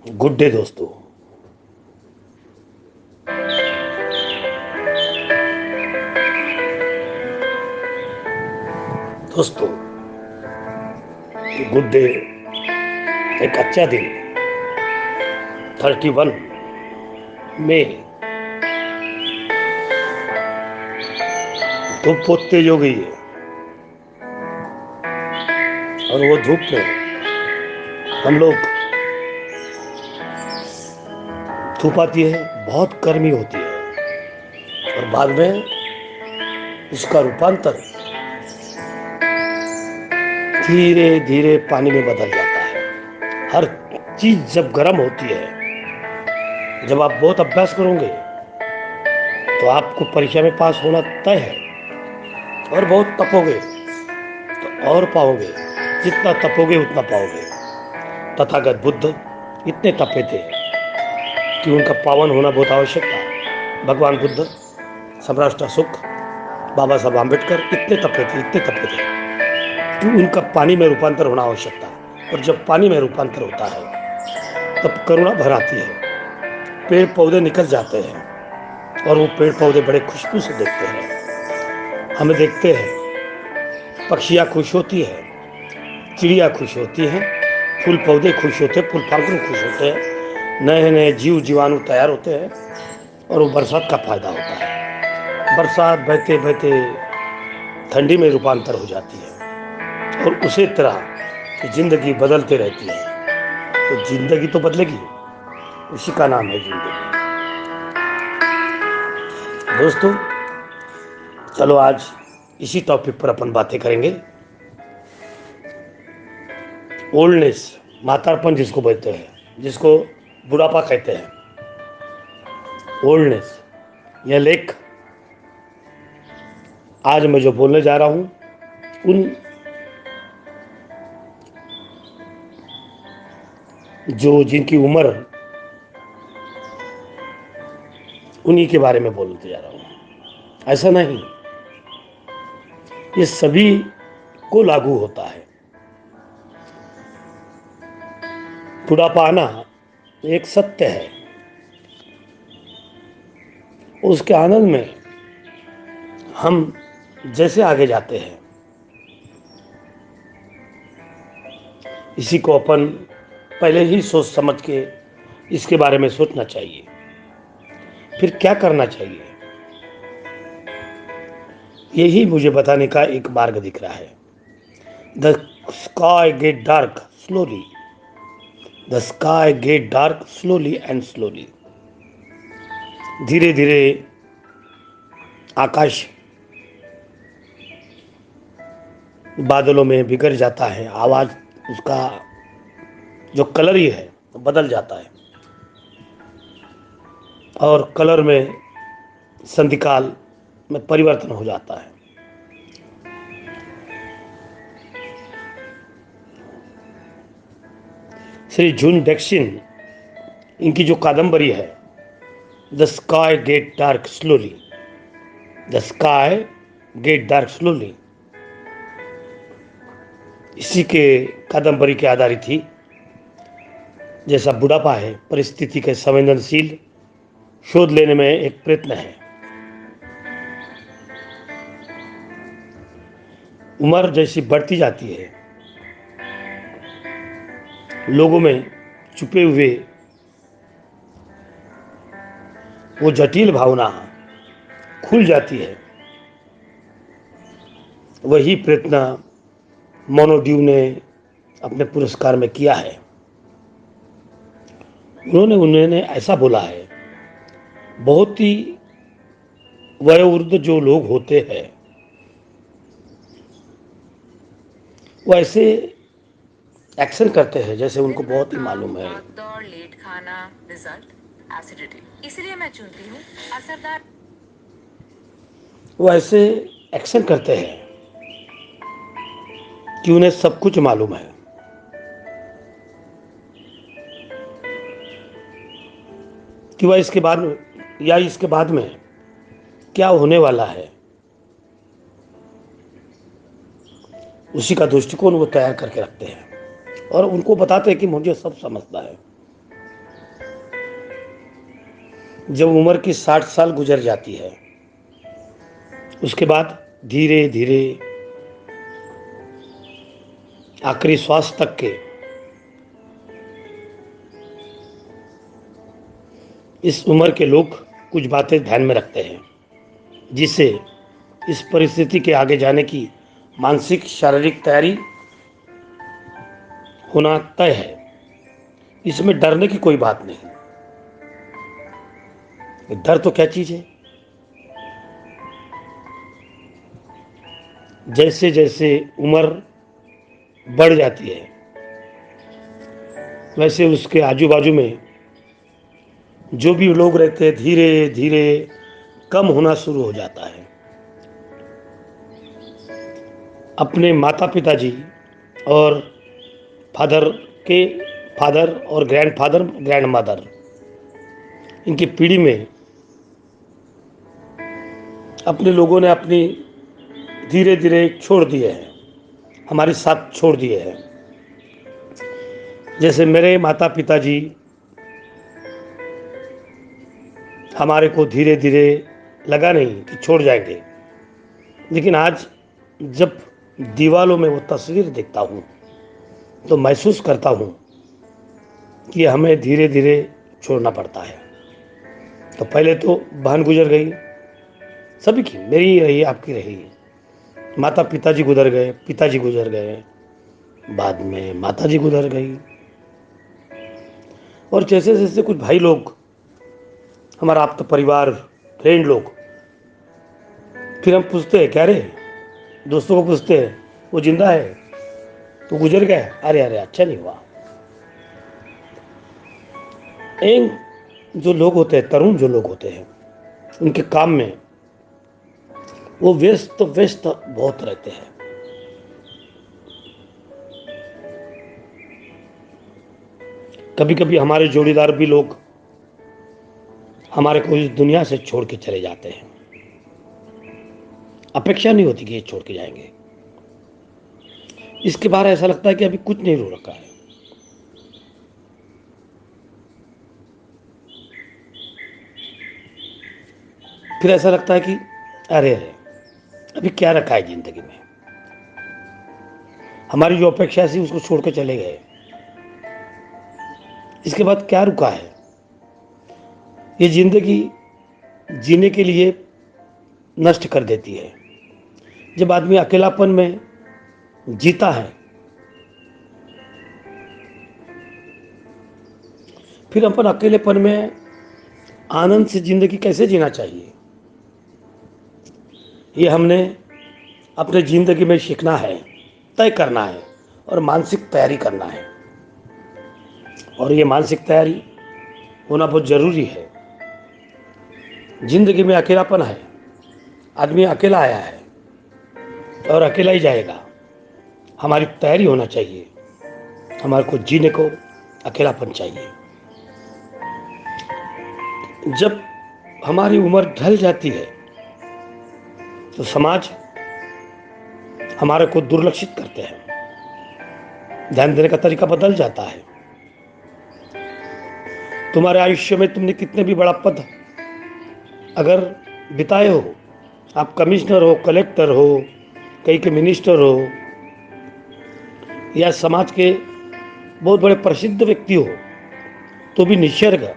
Good day दोस्तों। दोस्तों, good day एक अच्छा दिन 31 मई। धूप बहुत तेज हो गई है और वो धूप में हम लोग धूप आती है, बहुत गर्मी होती है और बाद में उसका रूपांतर धीरे धीरे पानी में बदल जाता है। हर चीज जब गर्म होती है, जब आप बहुत अभ्यास करोगे तो आपको परीक्षा में पास होना तय है, और बहुत तपोगे तो और पाओगे। जितना तपोगे उतना पाओगे। तथागत बुद्ध इतने तपे थे कि उनका पावन होना बहुत आवश्यक था। भगवान बुद्ध, सम्राट अशोक, बाबा साहब आम्बेडकर इतने तपे थे कि उनका पानी में रूपांतर होना आवश्यक था। और जब पानी में रूपांतर होता है तब करुणा भर आती है। पेड़ पौधे निकल जाते हैं और वो पेड़ पौधे बड़े खुशबू से देखते हैं, हमें देखते हैं। पक्षियाँ खुश होती है, चिड़िया खुश होती हैं, फूल पौधे खुश होते हैं, फूल फाखरू खुश होते हैं, नए नए जीव जीवाणु तैयार होते हैं और वो बरसात का फायदा होता है। बरसात बहते बहते ठंडी में रूपांतर हो जाती है और उसी तरह की जिंदगी बदलते रहती है। तो जिंदगी तो बदलेगी, उसी का नाम है जिंदगी। दोस्तों, चलो आज इसी टॉपिक पर अपन बातें करेंगे। ओल्डनेस, मातापन जिसको बोलते हैं, जिसको बुढ़ापा कहते हैं, ओल्डनेस। यह लेख आज मैं जो बोलने जा रहा हूं उन जो जिनकी उम्र, उन्हीं के बारे में बोलते जा रहा हूं। ऐसा नहीं, ये सभी को लागू होता है। बुढ़ापा आना एक सत्य है। उसके आनंद में हम जैसे आगे जाते हैं, इसी को अपन पहले ही सोच समझ के इसके बारे में सोचना चाहिए। फिर क्या करना चाहिए, यही मुझे बताने का एक मार्ग दिख रहा है। The sky gate dark slowly, the sky gate dark slowly and slowly. धीरे धीरे आकाश बादलों में बिखर जाता है। आवाज, उसका जो कलर ही है बदल जाता है और कलर में संधिकाल में परिवर्तन हो जाता है। श्री जून डेक्सिन, इनकी जो कादंबरी है the sky gate dark slowly, the sky gate dark slowly, इसी के कादंबरी के आधारित थी। जैसा बुढ़ापा है, परिस्थिति के संवेदनशील शोध लेने में एक प्रयत्न है। उम्र जैसी बढ़ती जाती है, लोगों में छुपे हुए वो जटिल भावना खुल जाती है। वही प्रयत्न मोनोड्यू ने अपने पुरस्कार में किया है। उन्होंने ऐसा बोला है, बहुत ही वयोवृद्ध जो लोग होते हैं वो ऐसे एक्शन करते हैं जैसे उनको बहुत ही मालूम है। दौड़, लेट खाना, रिजल्ट एसिडिटी। इसलिए मैं चुनती हूँ असरदार। वो ऐसे एक्शन करते हैं कि उन्हें सब कुछ मालूम है कि वह इसके बाद या इसके बाद में क्या होने वाला है। उसी का दृष्टिकोण वो तैयार करके रखते हैं और उनको बताते हैं कि मुझे सब समझता है। जब उम्र की 60 साल गुजर जाती है, उसके बाद धीरे धीरे आखिरी श्वास तक के इस उम्र के लोग कुछ बातें ध्यान में रखते हैं, जिससे इस परिस्थिति के आगे जाने की मानसिक शारीरिक तैयारी होना तय है। इसमें डरने की कोई बात नहीं। डर तो क्या चीज है? जैसे जैसे उम्र बढ़ जाती है, वैसे उसके आजू बाजू में जो भी लोग रहते हैं धीरे धीरे कम होना शुरू हो जाता है। अपने माता पिताजी और फादर के फादर और ग्रैंडफादर ग्रैंड मदर, इनकी पीढ़ी में अपने लोगों ने अपनी धीरे धीरे छोड़ दिए हैं, हमारे साथ छोड़ दिए हैं। जैसे मेरे माता पिताजी हमारे को धीरे धीरे लगा नहीं कि छोड़ जाएंगे, लेकिन आज जब दीवालों में वो तस्वीर देखता हूँ तो महसूस करता हूँ कि हमें धीरे धीरे छोड़ना पड़ता है। तो पहले तो बहन गुजर गई, सभी की, मेरी रही आपकी रही, माता पिताजी गुजर गए, पिताजी गुजर गए, बाद में माताजी गुजर गई, और जैसे जैसे कुछ भाई लोग, हमारा आप तो परिवार, फ्रेंड लोग, फिर हम पूछते हैं, क्या रे, दोस्तों को पूछते हैं, वो जिंदा है तो गुजर गया, अरे अरे अच्छा नहीं हुआ। इन जो लोग होते हैं, तरुण जो लोग होते हैं, उनके काम में वो व्यस्त व्यस्त बहुत रहते हैं। कभी कभी हमारे जोड़ीदार भी लोग हमारे को इस दुनिया से छोड़ के चले जाते हैं। अपेक्षा नहीं होती कि ये छोड़ के जाएंगे। इसके बारे ऐसा लगता है कि अभी कुछ नहीं रो रखा है। फिर ऐसा लगता है कि अरे अरे अभी क्या रखा है जिंदगी में, हमारी जो अपेक्षा थी उसको छोड़ के चले गए, इसके बाद क्या रुका है। ये जिंदगी जीने के लिए नष्ट कर देती है। जब आदमी अकेलापन में जीता है, फिर अपन अकेलेपन में आनंद से जिंदगी कैसे जीना चाहिए, ये हमने अपने जिंदगी में सीखना है, तय करना है और मानसिक तैयारी करना है। और ये मानसिक तैयारी होना बहुत जरूरी है। जिंदगी में अकेलापन है, आदमी अकेला आया है और अकेला ही जाएगा। हमारी तैयारी होना चाहिए, हमारे को जीने को अकेलापन चाहिए। जब हमारी उम्र ढल जाती है तो समाज हमारे को दुर्लक्षित करते हैं, ध्यान देने का तरीका बदल जाता है। तुम्हारे आयुष्य में तुमने कितने भी बड़ा पद अगर बिताए हो, आप कमिश्नर हो, कलेक्टर हो, कहीं के मिनिस्टर हो, या समाज के बहुत बड़े प्रसिद्ध व्यक्ति हो, तो भी निसर्ग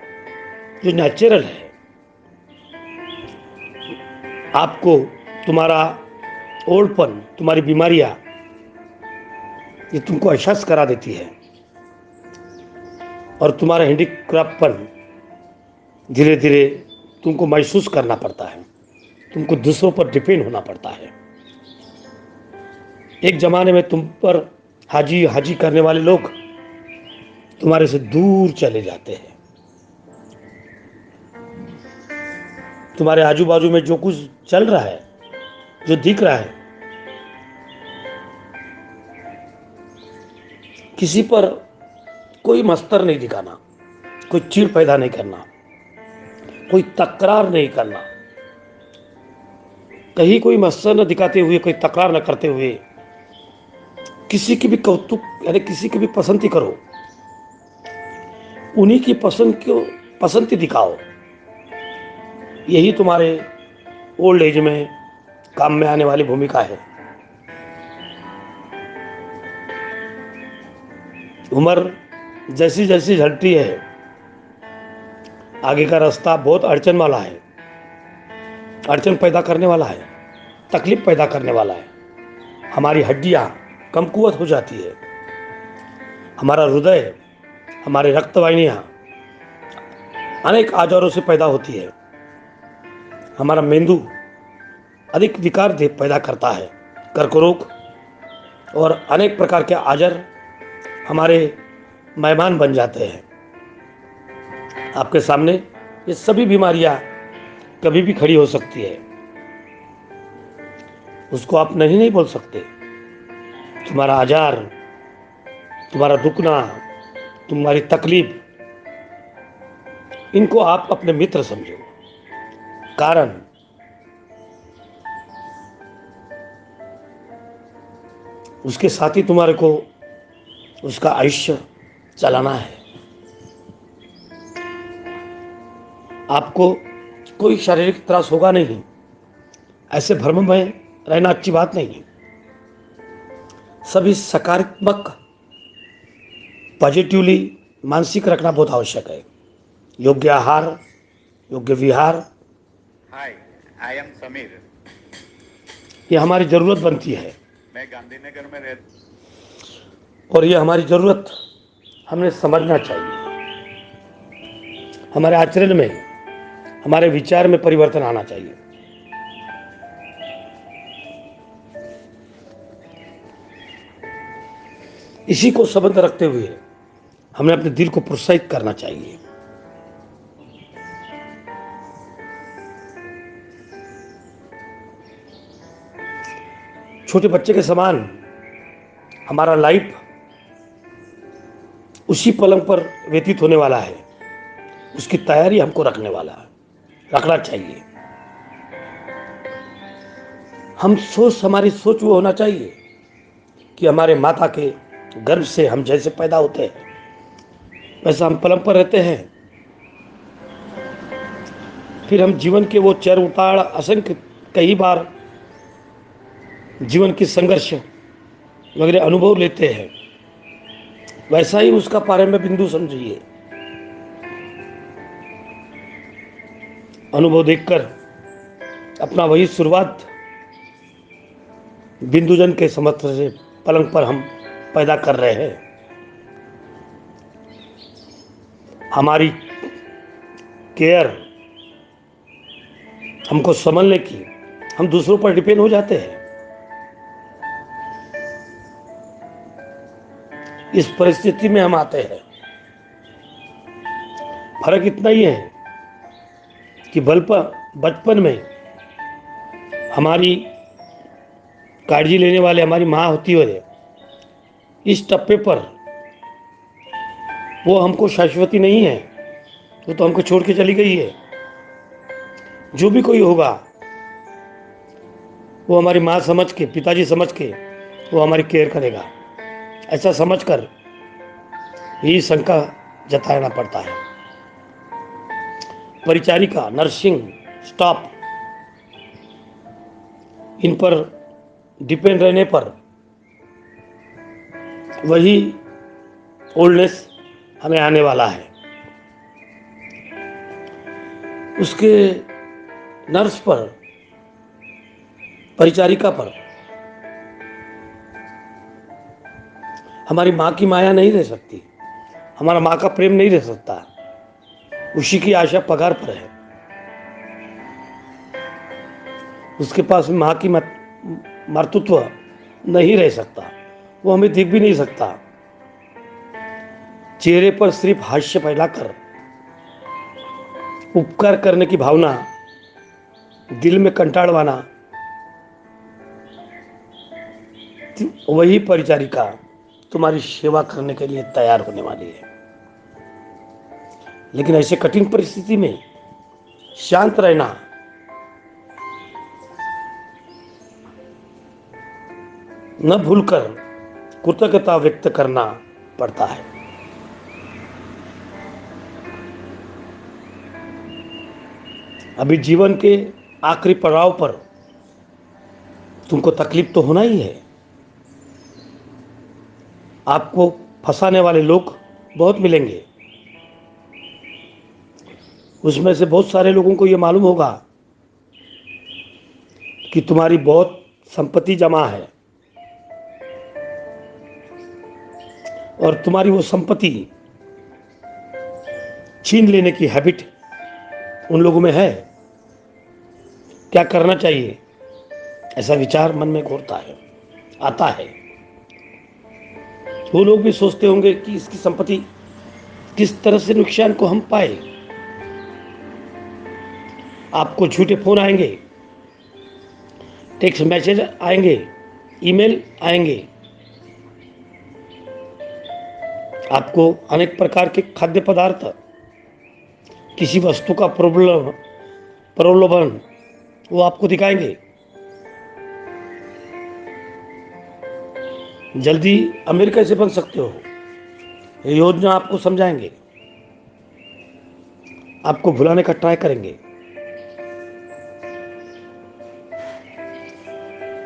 जो नेचुरल है आपको, तुम्हारा ओल्डपन, तुम्हारी बीमारियां, ये तुमको एहसास करा देती है और तुम्हारा हैंडीक्राफ्टपन धीरे धीरे तुमको महसूस करना पड़ता है, तुमको दूसरों पर डिपेंड होना पड़ता है। एक जमाने में तुम पर हाजी हाजी करने वाले लोग तुम्हारे से दूर चले जाते हैं। तुम्हारे आजू बाजू में जो कुछ चल रहा है, जो दिख रहा है, किसी पर कोई मस्तर नहीं दिखाना, कोई चीड़ पैदा नहीं करना, कोई तकरार नहीं करना, कहीं कोई मस्तर न दिखाते हुए, कोई तकरार न करते हुए, किसी की भी कौतुक यानी किसी की भी पसंद करो, उन्हीं की पसंद को पसंद दिखाओ, यही तुम्हारे ओल्ड एज में काम में आने वाली भूमिका है। उम्र जैसी जैसी झड़ती है, आगे का रास्ता बहुत अड़चन वाला है, अड़चन पैदा करने वाला है, तकलीफ पैदा करने वाला है। हमारी हड्डियाँ कमकुवत हो जाती है, हमारा हृदय, हमारी रक्तवाहिनियाँ अनेक आजारों से पैदा होती है, हमारा मेंदू अधिक विकार दे पैदा करता है, कर्करोग और अनेक प्रकार के आजार हमारे मेहमान बन जाते हैं। आपके सामने ये सभी बीमारियां कभी भी खड़ी हो सकती है, उसको आप नहीं बोल सकते। तुम्हारा आजार, तुम्हारा दुखना, तुम्हारी तकलीफ, इनको आप अपने मित्र समझो। कारण उसके साथ ही तुम्हारे को उसका आयुष्य चलाना है। आपको कोई शारीरिक त्रास होगा नहीं, ऐसे भ्रम में रहना अच्छी बात नहीं है। सभी सकारात्मक, पॉजिटिवली मानसिक रखना बहुत आवश्यक है। योग्य आहार, योग्य विहार, हाय, आई एम समीर। ये हमारी ज़रूरत बनती है मैं गांधीनगर में रहता और ये हमारी ज़रूरत हमें समझना चाहिए। हमारे आचरण में, हमारे विचार में परिवर्तन आना चाहिए। इसी को संबंध रखते हुए हमें अपने दिल को प्रोत्साहित करना चाहिए। छोटे बच्चे के समान हमारा लाइफ उसी पलंग पर व्यतीत होने वाला है, उसकी तैयारी हमको रखना चाहिए। हमारी सोच वो होना चाहिए कि हमारे माता के गर्भ से हम जैसे पैदा होते हैं वैसा हम पलंग पर रहते हैं, फिर हम जीवन के वो चर उतार असंख्य कई बार जीवन की संघर्ष वगैरह अनुभव लेते हैं। वैसा ही उसका प्रारंभ बिंदु समझिए। अनुभव देखकर अपना वही शुरुआत बिंदुजन के समर्थन से पलंग पर हम पैदा कर रहे हैं। हमारी केयर हमको संभलने की, हम दूसरों पर डिपेंड हो जाते हैं। इस परिस्थिति में हम आते हैं। फर्क इतना ही है कि बचपन में हमारी काळजी लेने वाले हमारी माँ होती है, इस टप्पे पर वो हमको शाश्वती नहीं है, वो तो हमको छोड़ के चली गई है। जो भी कोई होगा वो हमारी माँ समझ के, पिताजी समझ के वो हमारी केयर करेगा, ऐसा समझकर यही शंका जताना पड़ता है। परिचारिका, नर्सिंग स्टाफ, इन पर डिपेंड रहने पर वही ओल्डनेस हमें आने वाला है। उसके नर्स पर, परिचारिका पर हमारी माँ की माया नहीं रह सकती, हमारा माँ का प्रेम नहीं रह सकता। उसी की आशा पगार पर है, उसके पास माँ की मातृत्व नहीं रह सकता, वो हमें दिख भी नहीं सकता। चेहरे पर सिर्फ हास्य फैलाकर उपकार करने की भावना दिल में कंटाड़वाना, वही परिचारिका तुम्हारी सेवा करने के लिए तैयार होने वाली है। लेकिन ऐसे कठिन परिस्थिति में शांत रहना, न भूलकर कृतज्ञता व्यक्त करना पड़ता है। अभी जीवन के आखिरी पड़ाव पर तुमको तकलीफ तो होना ही है। आपको फंसाने वाले लोग बहुत मिलेंगे। उसमें से बहुत सारे लोगों को ये मालूम होगा कि तुम्हारी बहुत संपत्ति जमा है और तुम्हारी वो संपत्ति छीन लेने की हैबिट उन लोगों में है। क्या करना चाहिए, ऐसा विचार मन में घूरता है, आता है। वो लोग भी सोचते होंगे कि इसकी संपत्ति किस तरह से नुकसान को हम पाए। आपको झूठे फोन आएंगे, टेक्स्ट मैसेज आएंगे, ईमेल आएंगे, आपको अनेक प्रकार के खाद्य पदार्थ, किसी वस्तु का प्रलोभन वो आपको दिखाएंगे। जल्दी अमीर कैसे बन सकते हो, ये योजना आपको समझाएंगे, आपको भुलाने का ट्राई करेंगे।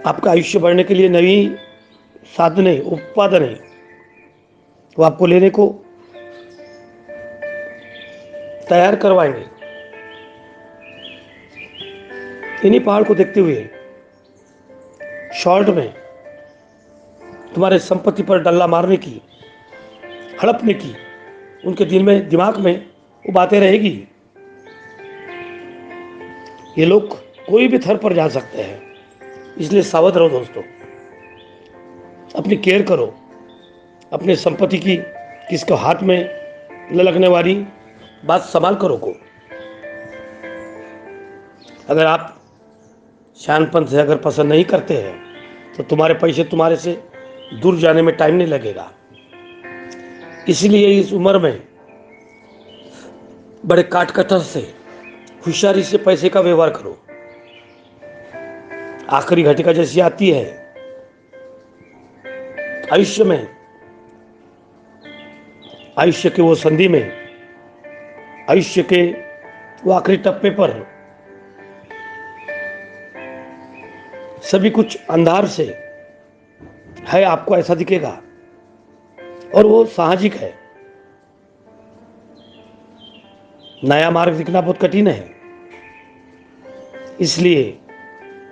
आपका आयुष्य बढ़ने के लिए नई साधने, उत्पादने वो आपको लेने को तैयार करवाएंगे। इन्हीं पहाड़ को देखते हुए शॉर्ट में तुम्हारे संपत्ति पर डल्ला मारने की, हड़पने की उनके दिमाग में वो बातें रहेगी। ये लोग कोई भी थर पर जा सकते हैं, इसलिए सावध रहो दोस्तों। अपनी केयर करो, अपनी संपत्ति की किसको हाथ में न लगने वाली बात संभाल करो को। अगर आप शानपन से अगर पसंद नहीं करते हैं तो तुम्हारे पैसे तुम्हारे से दूर जाने में टाइम नहीं लगेगा। इसलिए इस उम्र में बड़े काटकटर से, होशियारी से पैसे का व्यवहार करो। आखिरी घटिका जैसी आती है आयुष्य में, आयुष्य के वो संधि में, आयुष्य के वो आखिरी टप्पे पर सभी कुछ अंधार से है, आपको ऐसा दिखेगा और वो साहजिक है। नया मार्ग दिखना बहुत कठिन है, इसलिए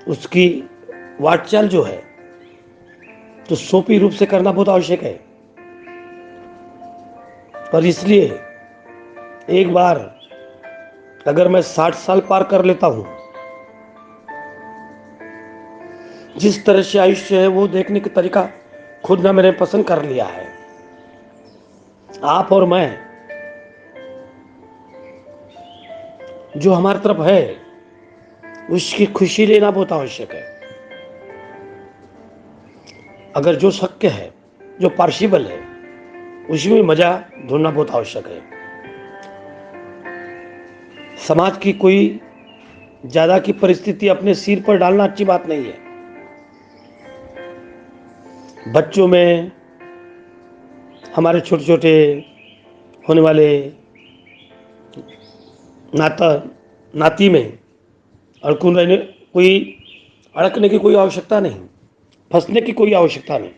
उसकी वाटचाल जो है तो सोपी रूप से करना बहुत आवश्यक है। और इसलिए एक बार अगर मैं 60 साल पार कर लेता हूं, जिस तरह से आयुष्य है वो देखने का तरीका खुद ने मैंने पसंद कर लिया है। आप और मैं जो हमारी तरफ है उसकी खुशी लेना बहुत आवश्यक है। अगर जो शक्य है, जो पॉसिबल है, उसमें मजा ढूंढना बहुत आवश्यक है। समाज की कोई ज्यादा की परिस्थिति अपने सिर पर डालना अच्छी बात नहीं है। बच्चों में, हमारे छोटे छोटे होने वाले नाती में अड़कने की कोई आवश्यकता नहीं, फंसने की कोई आवश्यकता नहीं।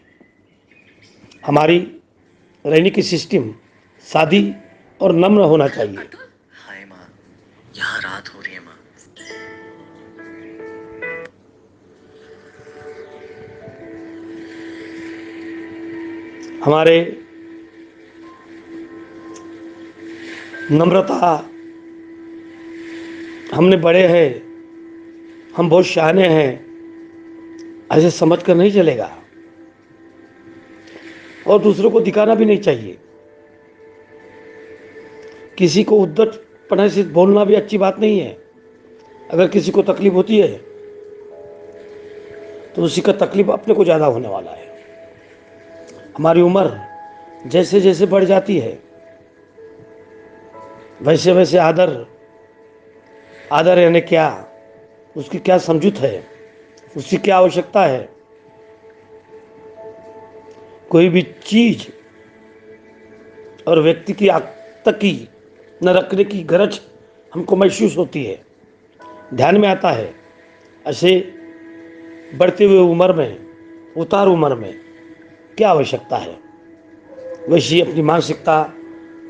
हमारी रहने की सिस्टम सादी और नम्र होना चाहिए। हाय माँ, यहाँ रात हो रही है माँ। हमारे नम्रता, हमने बड़े हैं, हम बहुत शहाने हैं, ऐसे समझ कर नहीं चलेगा और दूसरों को दिखाना भी नहीं चाहिए। किसी को उद्धटपने से बोलना भी अच्छी बात नहीं है। अगर किसी को तकलीफ होती है तो उसी का तकलीफ अपने को ज़्यादा होने वाला है। हमारी उम्र जैसे जैसे बढ़ जाती है वैसे वैसे आदर यानी क्या, उसकी क्या समझूत है, उसकी क्या आवश्यकता है। कोई भी चीज और व्यक्ति की आग तक की न रखने की गरज हमको महसूस होती है। ध्यान में आता है ऐसे बढ़ते हुए उम्र में, उतार उम्र में क्या आवश्यकता है, वैसी अपनी मानसिकता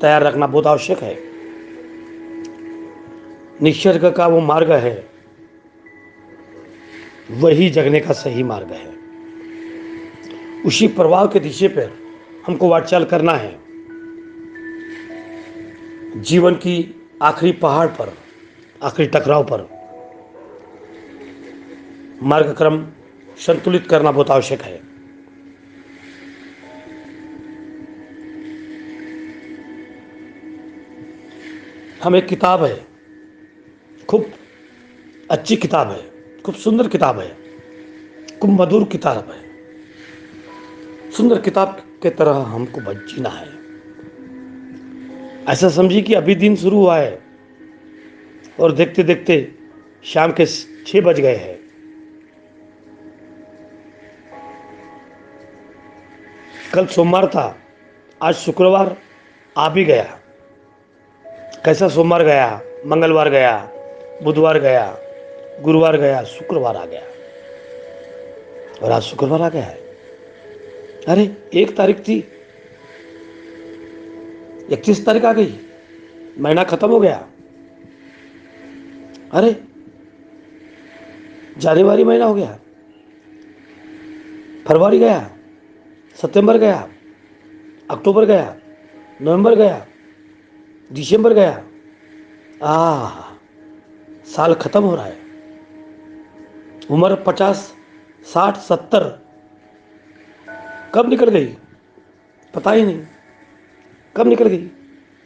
तैयार रखना बहुत आवश्यक है। निसर्ग का वो मार्ग है, वही जगने का सही मार्ग है। उसी प्रवाह के दिशा पर हमको वाटचाल करना है। जीवन की आखिरी पहाड़ पर, आखिरी टकराव पर मार्गक्रम संतुलित करना बहुत आवश्यक है। हम एक किताब है, खूब अच्छी किताब है, खूब सुंदर किताब है, खूब मधुर किताब है। सुंदर किताब के तरह हमको बस जीना है। ऐसा समझिए कि अभी दिन शुरू हुआ है और देखते देखते शाम के 6 बज गए हैं। कल सोमवार था, आज शुक्रवार आ भी गया। कैसा सोमवार गया, मंगलवार गया, बुधवार गया, गुरुवार गया, शुक्रवार आ गया और आज शुक्रवार आ गया है। अरे 1 तारीख थी, 31 तारीख आ गई, महीना खत्म हो गया। अरे जनवरी महीना हो गया, फरवरी गया, सितंबर गया, अक्टूबर गया, नवंबर गया, दिसंबर गया। साल खत्म हो रहा है। उम्र 50, 60, 70 कब निकल गई पता ही नहीं। कब निकल गई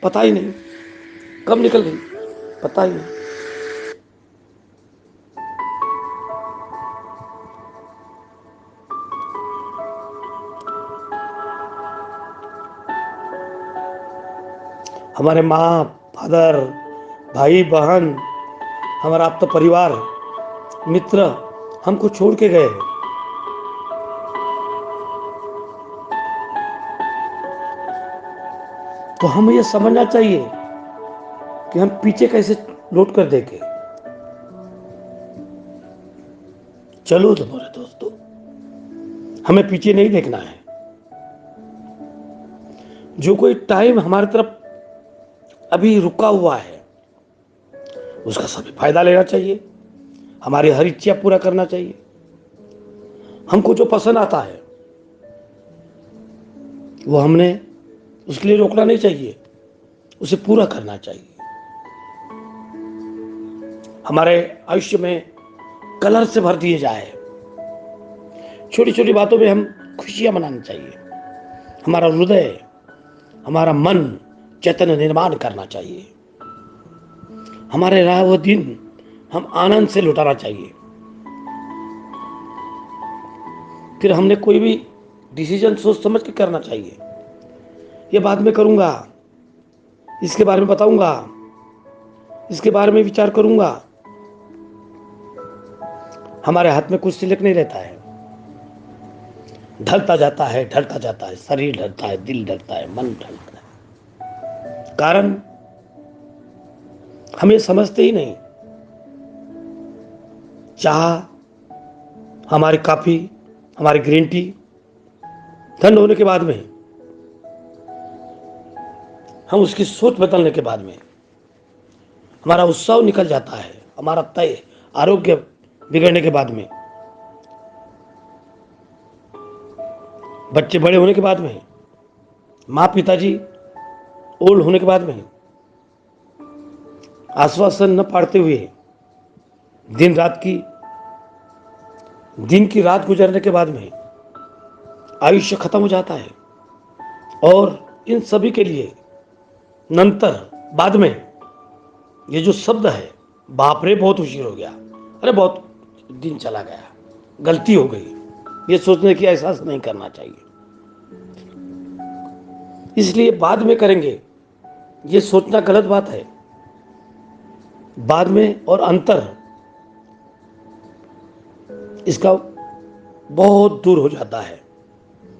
पता ही नहीं। कब निकल गई पता ही नहीं। हमारे माँ, फादर, भाई, बहन, हमारा आप तो परिवार, मित्र हमको छोड़ के गए। तो हमें यह समझना चाहिए कि हम पीछे कैसे लौट कर देखें। चलो तो बोले दोस्तों, हमें पीछे नहीं देखना है। जो कोई टाइम हमारी तरफ अभी रुका हुआ है, उसका सभी फायदा लेना चाहिए। हमारी हर इच्छा पूरा करना चाहिए। हमको जो पसंद आता है वो हमने उसके लिए रोकना नहीं चाहिए, उसे पूरा करना चाहिए। हमारे आयुष्य में कलर से भर दिए जाए। छोटी छोटी बातों में हम खुशियां मनानी चाहिए। हमारा हृदय, हमारा मन चैतन्य निर्माण करना चाहिए। हमारे रहा वो दिन हम आनंद से लुटाना चाहिए। फिर हमने कोई भी डिसीजन सोच समझ के करना चाहिए। ये बाद में करूंगा, इसके बारे में बताऊंगा, इसके बारे में विचार करूंगा। हमारे हाथ में कुछ सिलक नहीं रहता है। ढलता जाता है, ढलता जाता है, शरीर ढलता है, दिल ढलता है, मन ढलता है। कारण हम ये समझते ही नहीं। चाह, हमारी कॉफी, हमारी ग्रीन टी ठंड होने के बाद में, हम उसकी सोच बदलने के बाद में हमारा उत्साह निकल जाता है। हमारा तय आरोग्य बिगड़ने के बाद में, बच्चे बड़े होने के बाद में, माँ पिताजी ओल्ड होने के बाद में, आश्वासन न पाड़ते हुए दिन की रात गुजरने के बाद में आयुष्य खत्म हो जाता है। और इन सभी के लिए नंतर बाद में ये जो शब्द है, बाप रे बहुत उशीर हो गया, अरे बहुत दिन चला गया, गलती हो गई, ये सोचने की एहसास नहीं करना चाहिए। इसलिए बाद में करेंगे, ये सोचना गलत बात है। बाद में और अंतर इसका बहुत दूर हो जाता है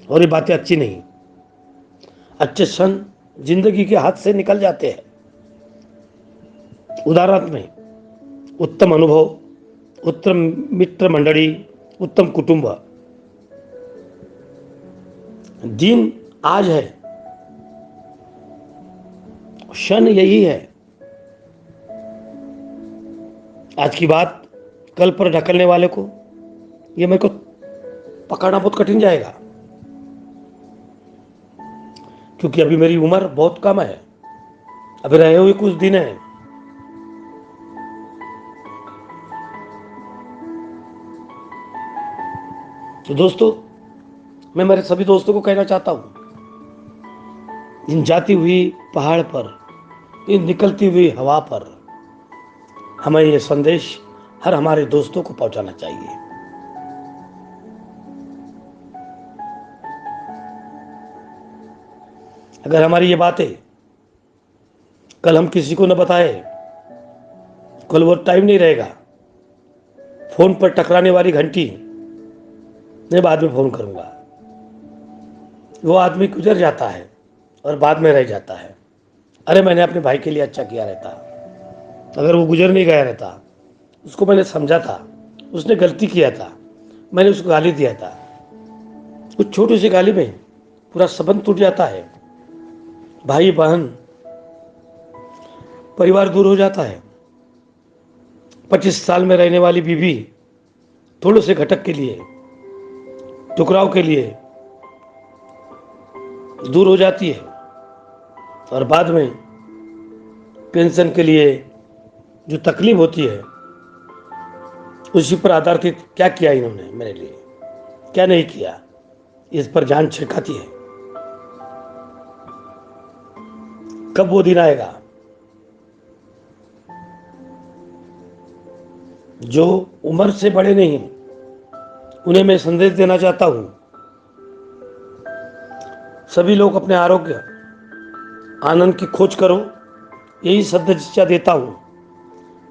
और ये बातें अच्छी नहीं। अच्छे क्षण जिंदगी के हाथ से निकल जाते हैं। उदाहरण में उत्तम अनुभव, उत्तम मित्र मंडळी, उत्तम कुटुंब। दिन आज है, क्षण यही है। आज की बात कल पर ढकलने वाले को, ये मेरे को पकड़ना बहुत कठिन जाएगा, क्योंकि अभी मेरी उम्र बहुत कम है, अभी रहे हुए कुछ दिन है। तो दोस्तों, मैं मेरे सभी दोस्तों को कहना चाहता हूं, इन जाती हुई पहाड़ पर, इन निकलती हुई हवा पर हमें ये संदेश हर हमारे दोस्तों को पहुंचाना चाहिए। अगर हमारी ये बातें कल हम किसी को न बताए, कल वो टाइम नहीं रहेगा, फोन पर टकराने वाली घंटी मैं बाद में फोन करूंगा, वो आदमी गुजर जाता है और बाद में रह जाता है, अरे मैंने अपने भाई के लिए अच्छा किया रहता, अगर वो गुजर नहीं गया रहता, उसको मैंने समझा था, उसने गलती किया था, मैंने उसको गाली दिया था, उस छोटी सी गाली में पूरा संबंध टूट जाता है, भाई बहन परिवार दूर हो जाता है। 25 साल में रहने वाली बीवी थोड़े से घटक के लिए, टुकराव के लिए दूर हो जाती है, और बाद में पेंशन के लिए जो तकलीफ होती है, उसी पर आधारित क्या किया इन्होंने मेरे लिए, क्या नहीं किया, इस पर जान छिड़काती है। कब वो दिन आएगा जो उम्र से बड़े नहीं, उन्हें मैं संदेश देना चाहता हूं, सभी लोग अपने आरोग्य आनंद की खोज करो, यही सदिच्छा देता हूं,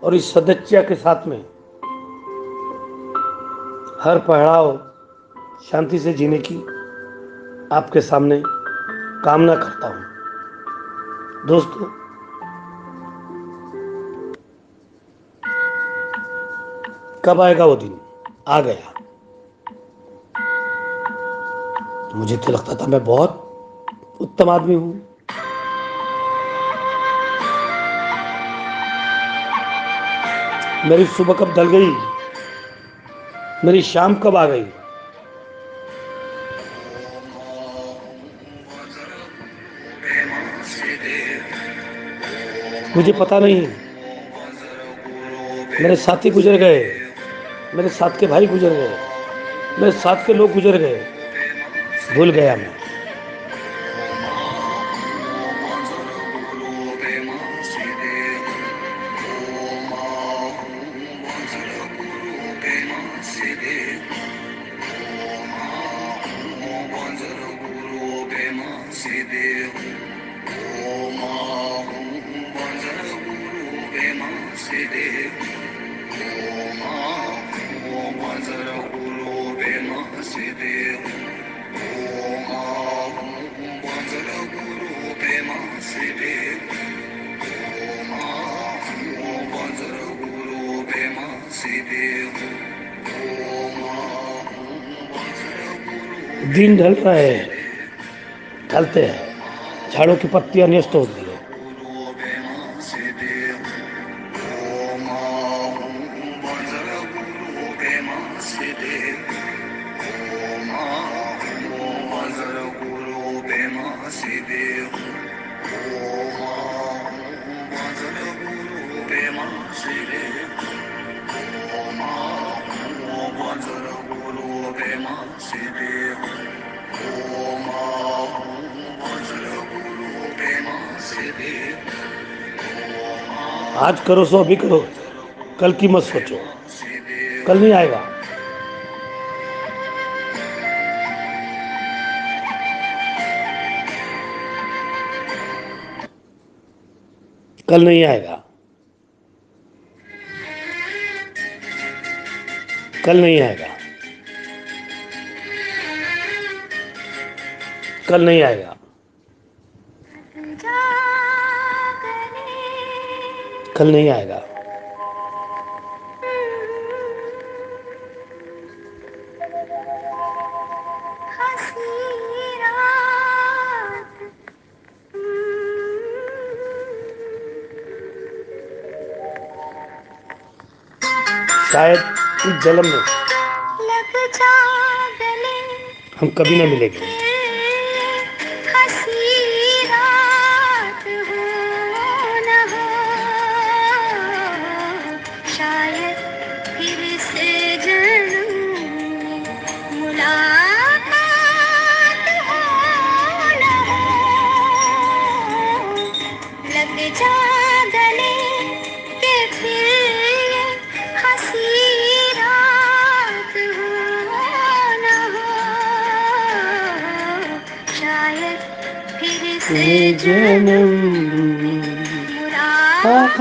और इस सदिच्छा के साथ में हर पड़ाव शांति से जीने की आपके सामने कामना करता हूं। दोस्तों, कब आएगा वो दिन? आ गया। मुझे तो लगता था मैं बहुत उत्तम आदमी हूं, मेरी सुबह कब ढल गई, मेरी शाम कब आ गई, मुझे पता नहीं। मेरे साथी गुजर गए, मेरे साथ के भाई गुजर गए, मेरे साथ के लोग गुजर गए, भूल गया मैं। दिन ढल रहे हैं, ढलते हैं, झाड़ों की पत्तियां नष्ट होती है, आज करो सो अभी करो, कल की मत सोचो, कल नहीं आएगा। कल नहीं आएगा, कल नहीं आएगा, कल नहीं आएगा, कल नहीं आएगा। शायद इस जन्म में लग जा गले हम कभी न मिलेंगे। हंसी रात हो न हो, शायद फिर से जन्म में मुलाकात हो न हो। लग जा गले के फिर ये हंसी रात हो न हो, शायद फिर से जन्म मुलाकात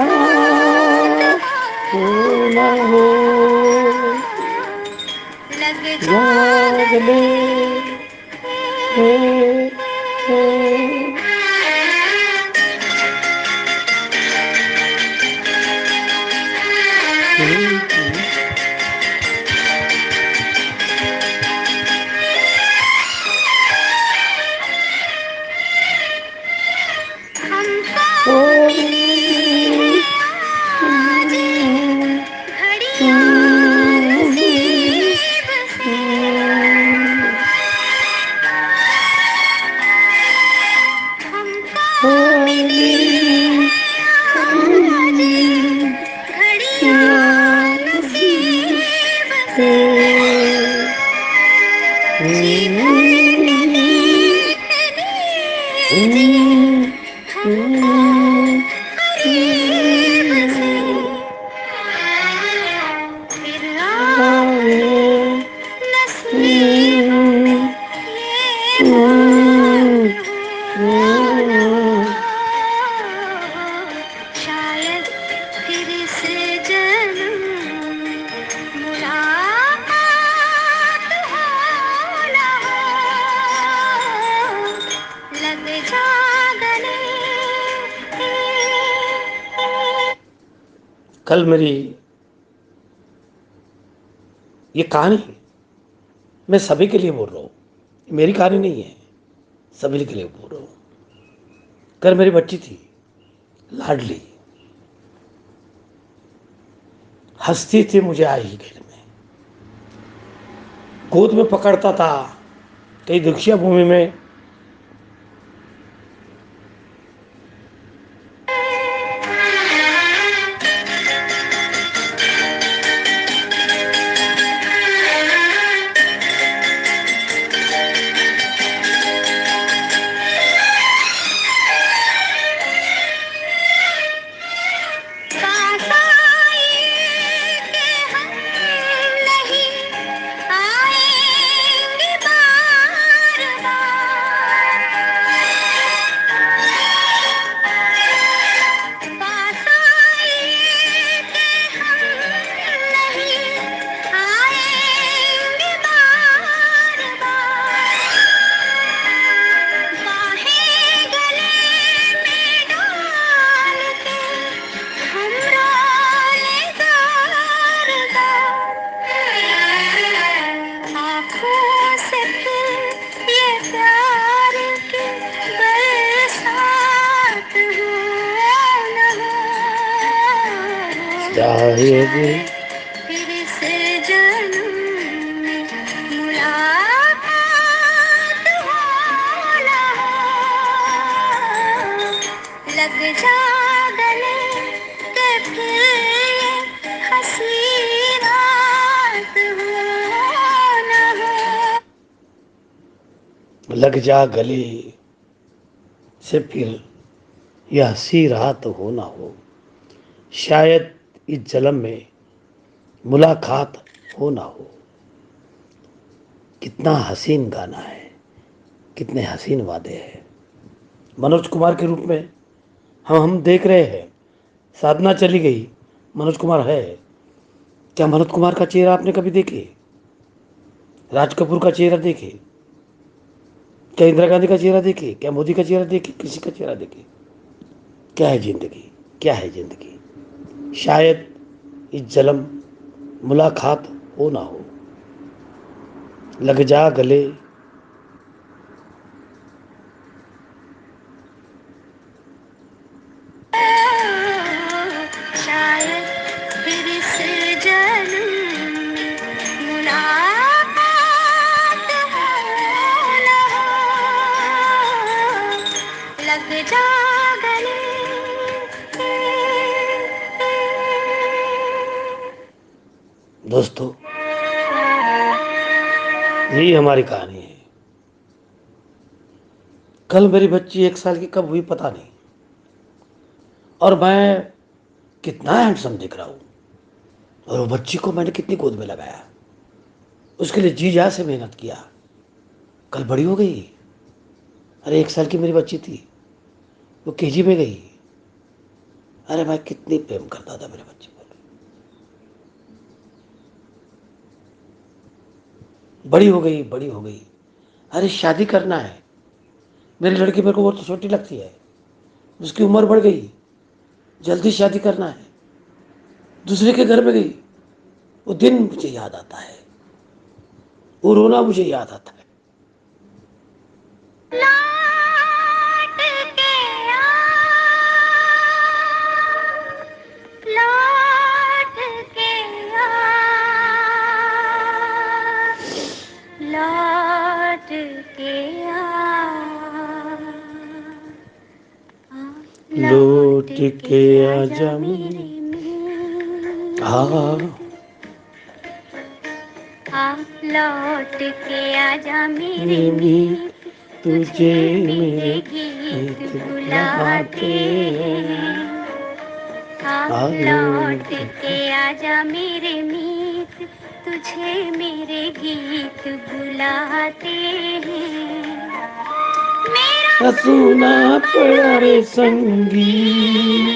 हो न हो, लग जा जागले हमको मिली आज घड़ियां नसीब से, हमको मिली आज घड़ियां नसीब से, जी भर के देखने दीजिए हमको करीब से। फिर आए नसीबों ये बार हो न हो, शायद फिर से जन्म में मुलाकात हो न हो। लग जा गले। कल मेरी ये कहानी मैं सभी के लिए बोल रहा हूँ, मेरी कहानी नहीं है, सभी के लिए बोल रहा हूँ। कल मेरी बच्ची थी लाडली, हंसती थी मुझे आई ही घर में, गोद में पकड़ता था, कई दुखिया भूमि में पास आए के हम नहीं आएंगे बार बार। पास आए के हम नहीं आएंगे बार बार। बाहें गले में डाल के हम रोने ज़ार ज़ार। आँखों से फिर ये प्यार की बरसात हो न हो, शायद फिर से जन्म में मुलाकात हो न हो। लग जा गले के फिर ये हंसी रात हो न हो। लग जा गले से फिर यह हंसी रात हो ना हो, शायद इस जन्म में मुलाकात हो ना हो। कितना हसीन गाना है, कितने हसीन वादे हैं। मनोज कुमार के रूप में हम देख रहे हैं। साधना चली गई, मनोज कुमार है। क्या मनोज कुमार का चेहरा आपने कभी देखे? राज कपूर का चेहरा देखे? क्या इंदिरा गांधी का चेहरा देखे? क्या मोदी का चेहरा देखे? किसी का चेहरा देखे? क्या है जिंदगी, क्या है जिंदगी। शायद इस जन्म मुलाकात हो ना हो। लग जा गले शायद फिर से जन्म जा गले। दोस्तों, यही हमारी कहानी है। कल मेरी बच्ची 1 साल की कब हुई पता नहीं, और मैं कितना हैंडसम दिख रहा हूँ, और वो बच्ची को मैंने कितनी गोद में लगाया, उसके लिए जी जान से मेहनत किया। कल बड़ी हो गई। अरे 1 साल की मेरी बच्ची थी, वो केजी में गई। अरे मैं कितनी प्रेम करता था मेरे बच्चे को। बड़ी हो गई, बड़ी हो गई। अरे शादी करना है। मेरी लड़की मेरे को बहुत छोटी लगती है, उसकी उम्र बढ़ गई, जल्दी शादी करना है। दूसरे के घर में गई। वो दिन मुझे याद आता है, वो रोना मुझे याद आता है। लौट के आ, लौट के आ, लौट के आ, लौट के आजा मेरी हाँ, लौट के आजा मेरे मीत, तुझे मेरे गीत गीत बुलाते हैं। लौट के आजा मेरे मीत, तुझे मेरे गीत बुलाते हैं। मेरा सुना पड़ा रे संगीत,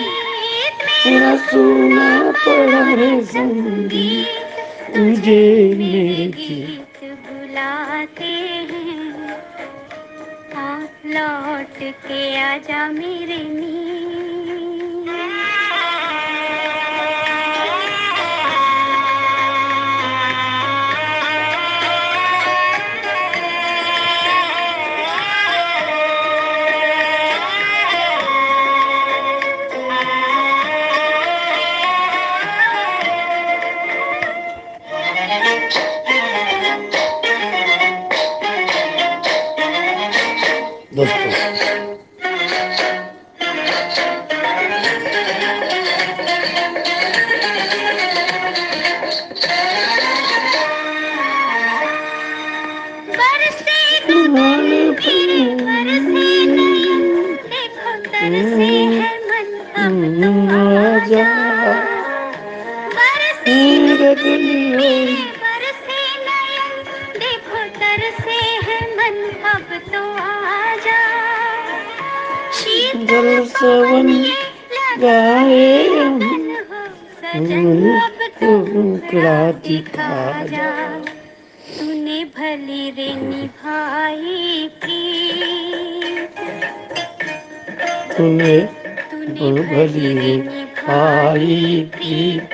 मेरा सुना पड़ा रे संगीत, तुझे मेरे गीत बुलाते हैं। हाँ, लौट के आजा मेरे दोस्तों, बरसे नयन, देखो तरसे है मन, अब तो आजा। बरसे नयन, देखो तरसे है मन, अब तो आजा। शीतल पवन लगाए मन हो, सजन अब तो मुखड़ा दिखा जा। तूने भली रे निभाई प्रीत, तूने तूने भली रे निभाई आई प्रीत,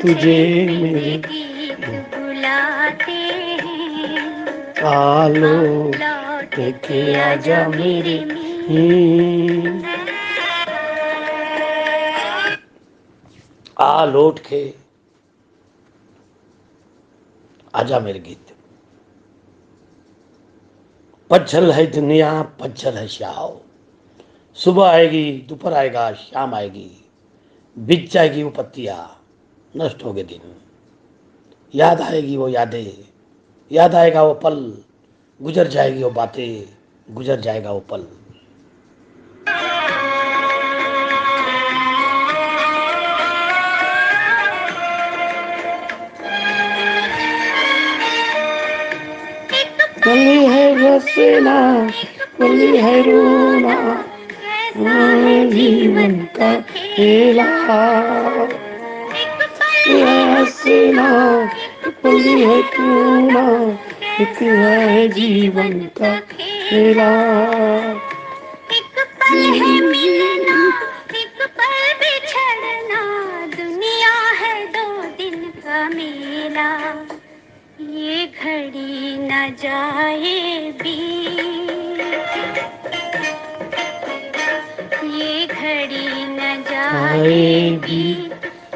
तुझे मेरे गीत बुलाते हैं। आलो लौट के आजा मेरे मीत। आ लौट के आजा मेरे गीत। पज्झल है दुनिया, पज्झल है श्याम। सुबह आएगी, दोपहर आएगा, शाम आएगी, बीत जाएगी वो पत्तियां, नष्ट हो गए दिन। याद आएगी वो यादें, याद आएगा वो पल, गुजर जाएगी वो बातें, गुजर जाएगा वो पल। कली है बसना, कली है रोना, जीवन का खेला। हंसना, कली है रोना, एक है जीवन का खेला। एक पल है मिलना, एक पल बिछड़ना, दुनिया है 2 दिन का मेला। ये घड़ी न जाए बीत, ये घड़ी न जाए बीत,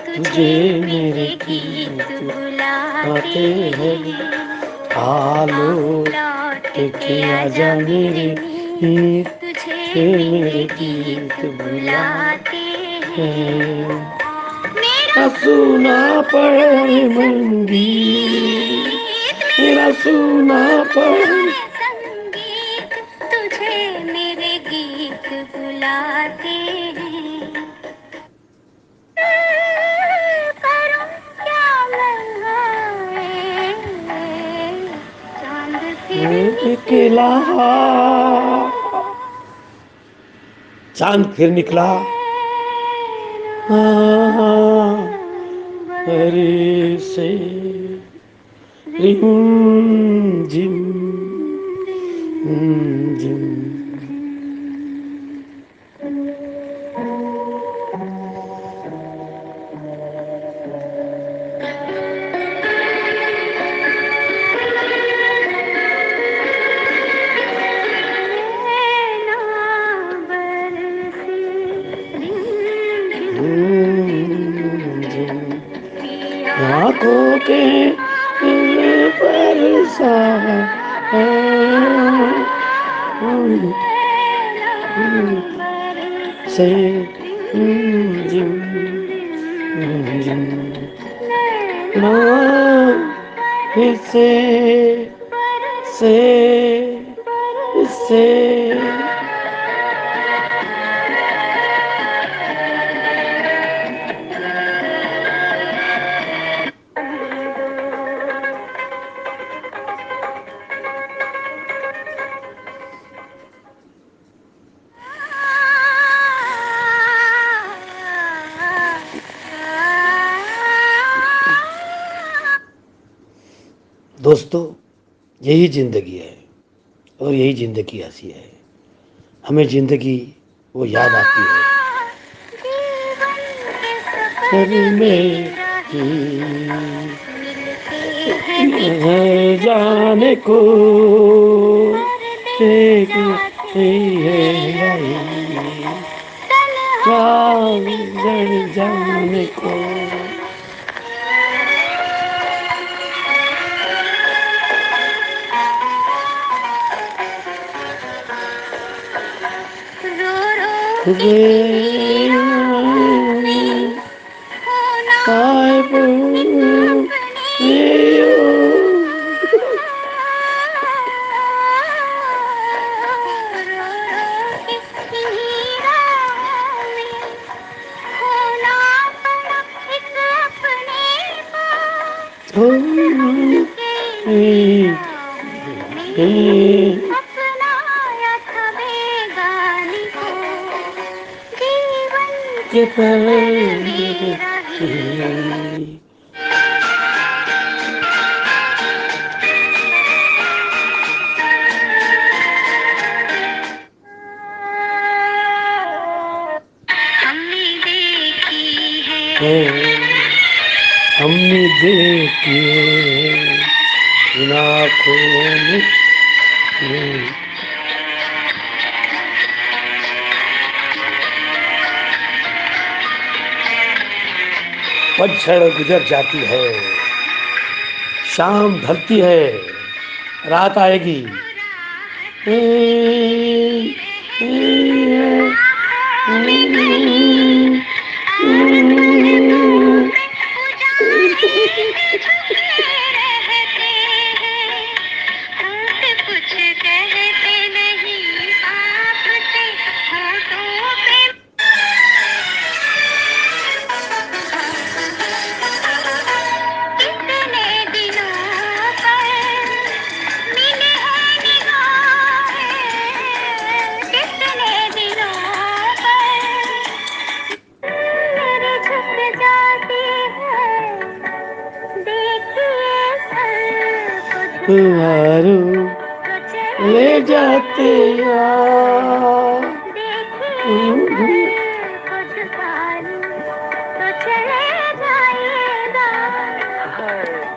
तुझे मेरे गीत बुलाते हैं। आलो लौट के आजा मेरे मीत, तुझे मेरे गीत बुलाते हैं। मेरा सुना पड़े मंगीत, मेरा सुना पड़े संगीत, तुझे मेरे गीत बुलाते हैं। करूं क्या मैं हाय, चांद फिर निकला, चांद फिर निकला। हरे से रिम झिम झिम। आँखों के बरसा से जिम ना इसे से दोस्तों, यही ज़िंदगी है और यही ज़िंदगी हंसी है। हमें ज़िंदगी वो याद आती है में है जाने को एक जाने को। हमने देखी इन आँखों में पतझड़ गुजर जाती है, शाम ढलती है, रात आएगी। ले जाते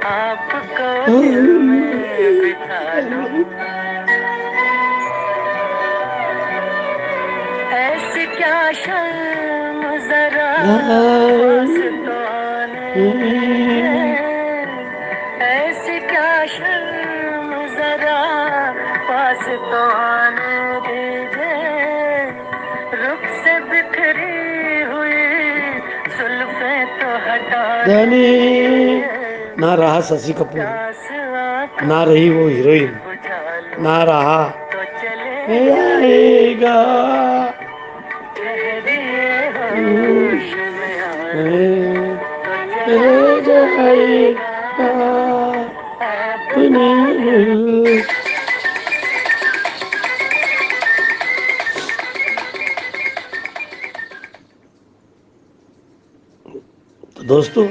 आपको दिल में बिठा लूं, ऐसी क्या शर्म जरा पास तो आने दे, ऐसी क्या शर्म जरा पास तो आने दीजिए। से बिखरी हुई जुल्फे तो हटा धनी ना रहा शशि कपूर, प्यास ना रही वो हीरोइन, बुझा लूं ना रहा तो चले आएगा ठहरिए होश में आए तो जाएगा अपने दिल। तो दोस्तों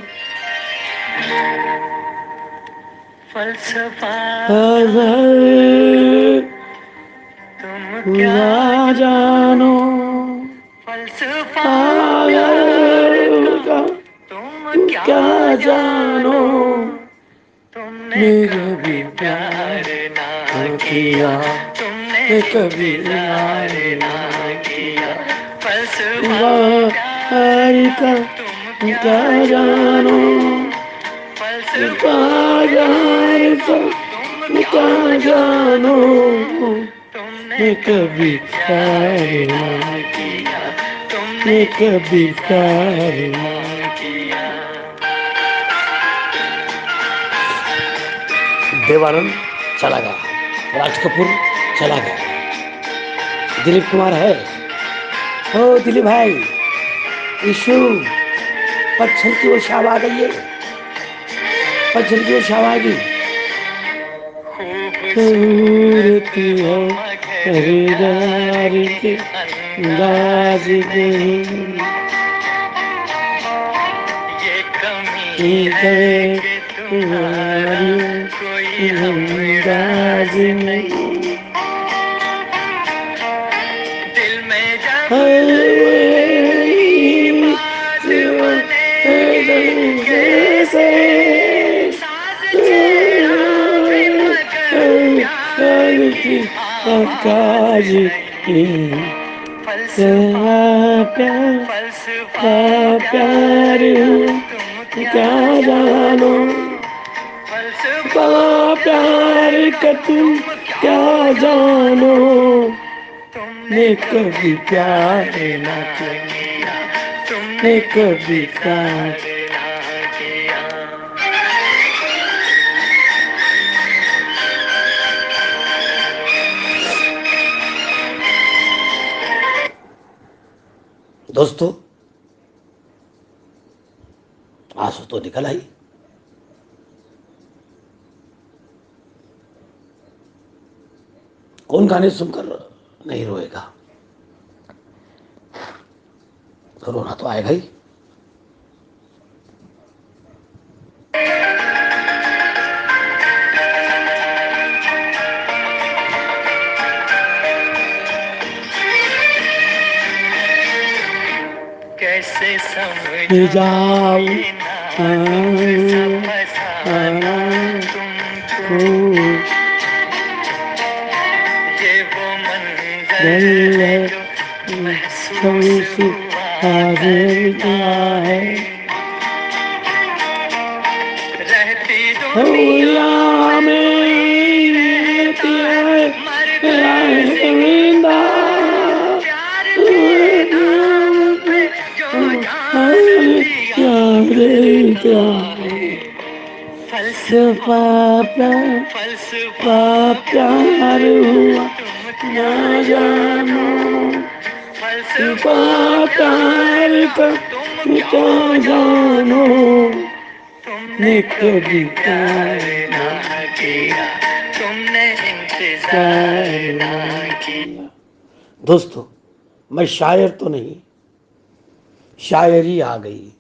फलसफा तुम क्या जानो फलसफा पागल का तुम क्या जानो तुमने ने कभी कभी प्यार ना किया, तुमने कभी इंतजार ना किया फलसफा प्यार का तुम क्या जानो फलसफा प्यार का तुम क्या जानो तुमने मैं कभी प्यार ना किया तुमने मैं कभी प्यार ना किया देवानंद चला गया, राज कपूर चला गया, दिलीप कुमार है। ओ दिलीप भाई, इशू पच्छल की वो शाम आ गई है, पच्छल की वो शाम आ गई। खूबसूरती है खरीदार के अंदाज नहीं, ये कमी है कि तुम्हारी कोई हमराज नहीं दिल में जब बात कैसे साज छेड़ा फिर मगर प्यार की आकाश की फलसफा प्यार फलसफा प्यार तुम क्या जानो फलसफा प्यार का तुम क्या जानो ने कभी प्यार ना किया, ने कभी प्यार ना किया दोस्तों आंसू तो निकल आई। कौन गाने सुनकर नहीं रोएगा, रोना तो आएगा ही। कैसे समझाऊं जाऊं ये नाजुक सा फसाना तुमको ये वो मंजर है जो महसूस हुआ करता है रहती दुनिया में रहता है मर गए जिंदा प्यार के नाम पे जो जान दिया फलसफा फलसफा प्यार हुआ तुम ना जानो फलसफा प्यार का तुम क्या जानो तुमने कभी प्यार ना किया तुमने इंतजार ना किया दोस्तों मैं शायर तो नहीं, शायरी आ गई।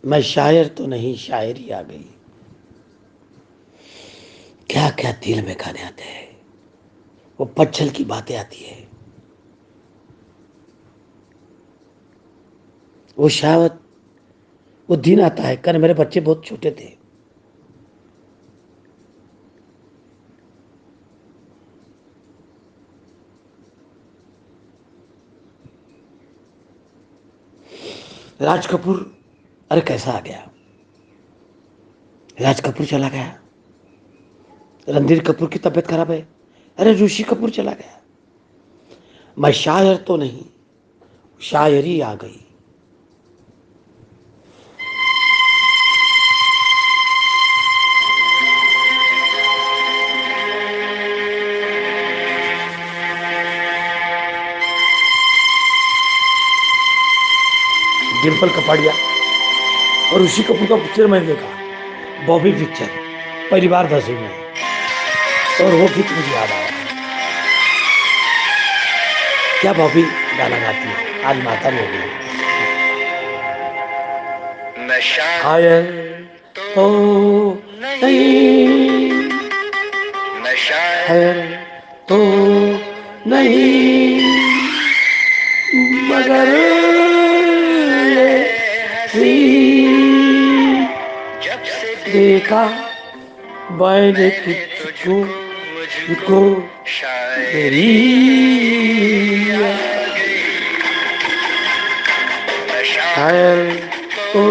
मैं शायर तो नहीं, शायरी आ गई। क्या क्या दिल में गाने आते हैं, वो पच्छल की बातें आती है, वो शायद वो दिन आता है। कल मेरे बच्चे बहुत छोटे थे, राज कपूर अरे कैसा आ गया, राज कपूर चला गया, रणधीर कपूर की तबीयत खराब है, अरे ऋषि कपूर चला गया। मैं शायर तो नहीं, शायरी आ गई। डिम्पल कपाड़िया और ऋषि कपूर का पिक्चर मैंने देखा, बॉबी पिक्चर, परिवार दसवीं में, और वो गीत मुझे याद आया। क्या बॉबी गाना गाती है, आज माता नहीं हो गई। शायर तो नहीं, शायर तो नहीं, मगर देखा मैंने तुझको, मुझको शायरी शायर तो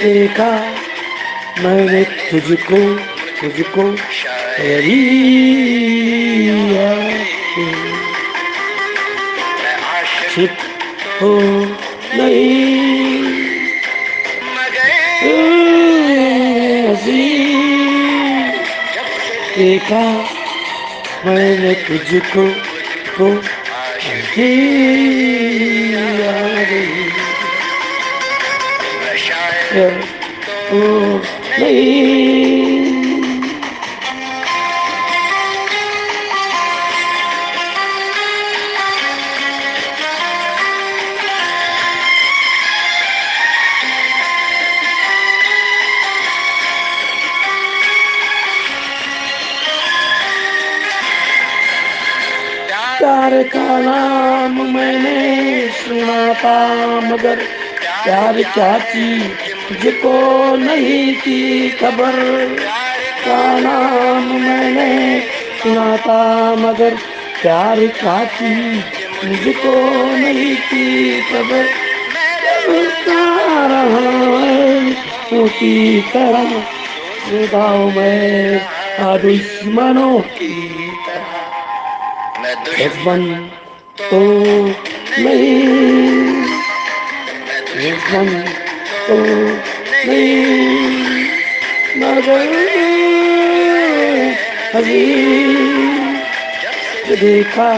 देखा मैंने तुझको, तुझको शायरी आशिक हो नहीं, देखा मैंने तुझको को शायर तो नहीं। प्यार का नाम मैंने सुना था, मगर प्यार क्या चीज मुझको नहीं थी खबर। का नाम मैंने सुना था, मगर प्यार क्या चीज मुझको नहीं थी खबर। उसी तरह गाँव में दुश्मनों की तरह, दुश्मन तो नहीं, दुश्मन तो नहीं, मगर अभी देखा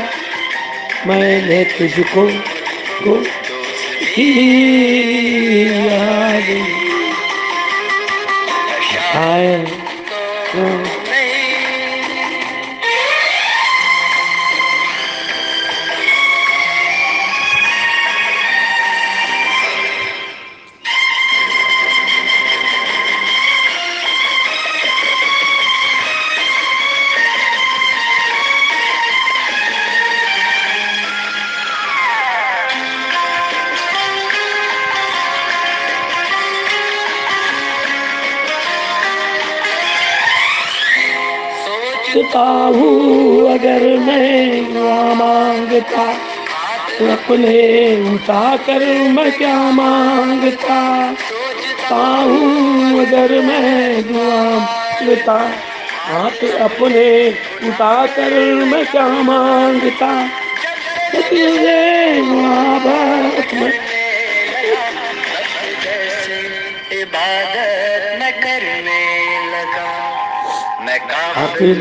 मैंने तुझको को याद शायद तो सोचता हूँ अगर मैं दुआ मांगता, तो अपने उठा कर मैं क्या मांगता। सोचता हूँ अगर मैं दुआ मांगता, हाथ अपने उठा कर मैं क्या मांगता। तुझे मोहब्बत में इबादत न करने लगा, मैं काफिर